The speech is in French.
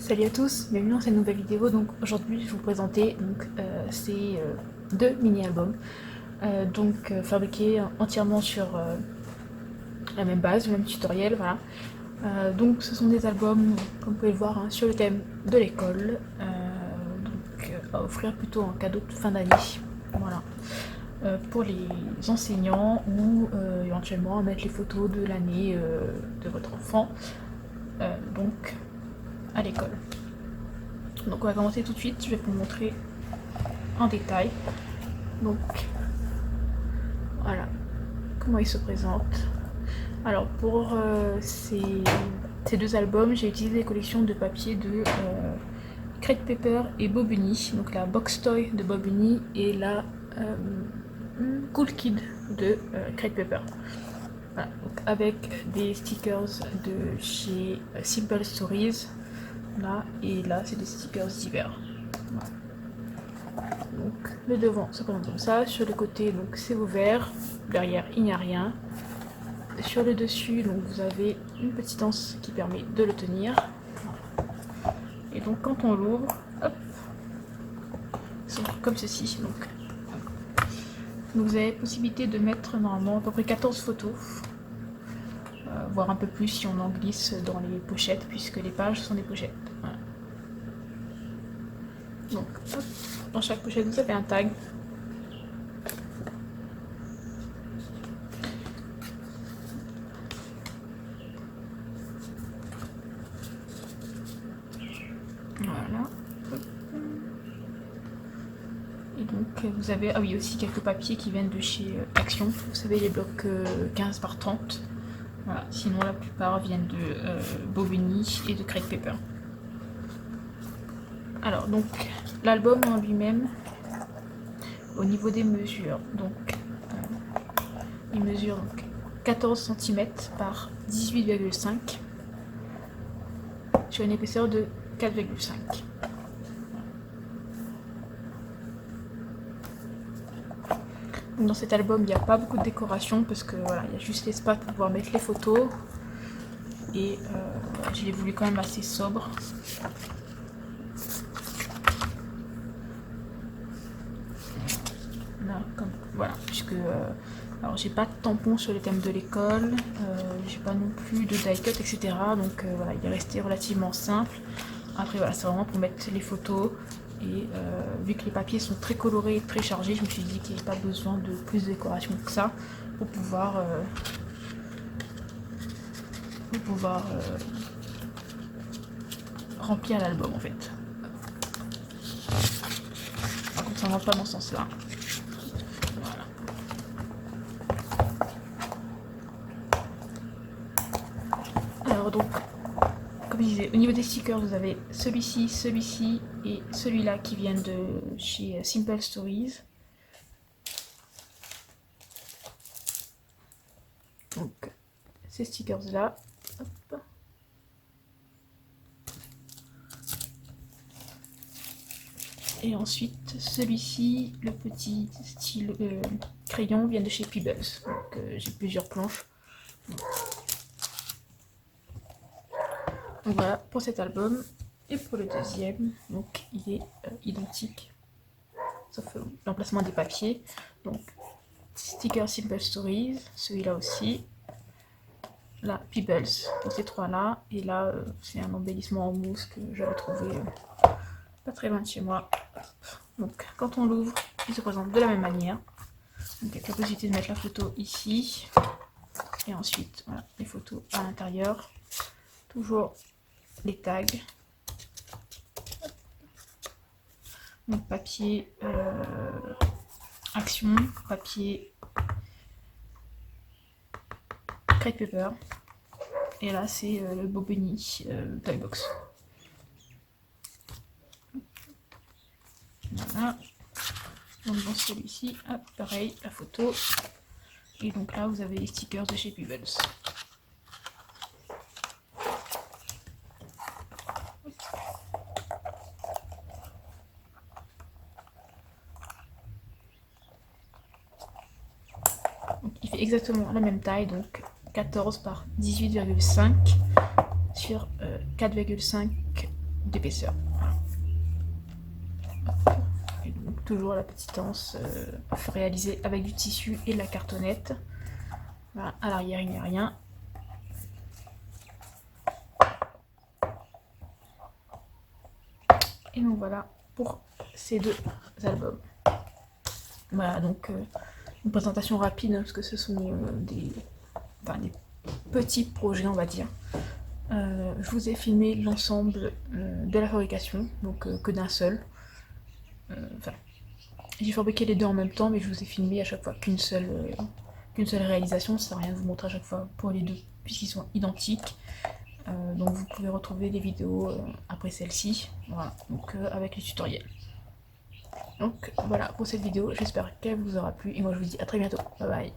Salut à tous, bienvenue dans cette nouvelle vidéo. Donc aujourd'hui je vais vous présenter ces deux mini-albums fabriqués entièrement sur la même base, le même tutoriel, voilà. Donc ce sont des albums, comme vous pouvez le voir, hein, sur le thème de l'école, à offrir plutôt en cadeau de fin d'année, voilà. Pour les enseignants ou éventuellement à mettre les photos de l'année de votre enfant à l'école. Donc on va commencer tout de suite, je vais vous montrer en détail. Donc voilà comment il se présente. Alors pour ces deux albums, j'ai utilisé des collections de papier de Crate Paper et Bobuni, donc la Box Toy de Bobuni et la Cool Kid de Crate Paper. Voilà, donc avec des stickers de chez Simple Stories. Là et là c'est des stickers d'hiver. Voilà. Donc le devant se présente comme ça, sur le côté donc c'est ouvert, derrière il n'y a rien. Sur le dessus donc vous avez une petite anse qui permet de le tenir. Voilà. Et donc quand on l'ouvre, hop, c'est comme ceci. Donc vous avez possibilité de mettre normalement à peu près 14 photos. Voire un peu plus si on en glisse dans les pochettes, puisque les pages sont des pochettes. Voilà. Donc, hop, dans chaque pochette, vous avez un tag. Voilà. Et donc, vous avez aussi quelques papiers qui viennent de chez Action. Vous savez, les blocs 15 par 30. Voilà. Sinon, la plupart viennent de Bobuni et de Crate Paper. Alors, donc, l'album en lui-même, au niveau des mesures, donc, il mesure donc 14 cm par 18,5 sur une épaisseur de 4,5. Dans cet album, il n'y a pas beaucoup de décoration parce que voilà, il y a juste l'espace pour pouvoir mettre les photos. Et je l'ai voulu quand même assez sobre. Là, comme, voilà, puisque alors j'ai pas de tampon sur les thèmes de l'école, j'ai pas non plus de die cut, etc. Donc voilà, il est resté relativement simple. Après voilà, c'est vraiment pour mettre les photos. Et vu que les papiers sont très colorés et très chargés, je me suis dit qu'il n'y avait pas besoin de plus de décoration que ça pour pouvoir remplir l'album en fait. Par contre, ça ne va pas dans ce sens-là. Voilà. Alors donc, comme je disais, au niveau des stickers, vous avez celui-ci et celui-là qui viennent de chez Simple Stories. Donc, ces stickers-là. Et ensuite, celui-ci, le petit style crayon, vient de chez Peebles. Donc, j'ai plusieurs planches. Donc voilà pour cet album. Et pour le deuxième, donc il est identique, sauf l'emplacement des papiers. Donc sticker Simple Stories, celui-là aussi. Là, Peebles pour ces trois-là. Et là, c'est un embellissement en mousse que j'avais trouvé pas très loin de chez moi. Donc quand on l'ouvre, il se présente de la même manière. Donc avec la possibilité de mettre la photo ici. Et ensuite, voilà, les photos à l'intérieur. Toujours les tags. Donc papier Action, papier Crate Paper. Et là c'est le Bobuni Toy Box. Voilà. Donc dans celui-ci, pareil, la photo. Et donc là vous avez les stickers de chez Peebles. Donc, il fait exactement la même taille, donc 14 par 18,5 sur 4,5 d'épaisseur. Et donc toujours la petite anse réalisée avec du tissu et de la cartonnette. Voilà, à l'arrière il n'y a rien. Et donc voilà pour ces deux albums. Voilà, donc une présentation rapide, hein, parce que ce sont des petits projets, on va dire. Je vous ai filmé l'ensemble de la fabrication, donc que d'un seul. J'ai fabriqué les deux en même temps, mais je vous ai filmé à chaque fois qu'une seule réalisation. Ça sert à rien de vous montrer à chaque fois pour les deux, puisqu'ils sont identiques. Donc vous pouvez retrouver les vidéos après celle-ci, voilà, donc avec les tutoriels. Donc voilà pour cette vidéo, j'espère qu'elle vous aura plu et moi je vous dis à très bientôt, bye bye.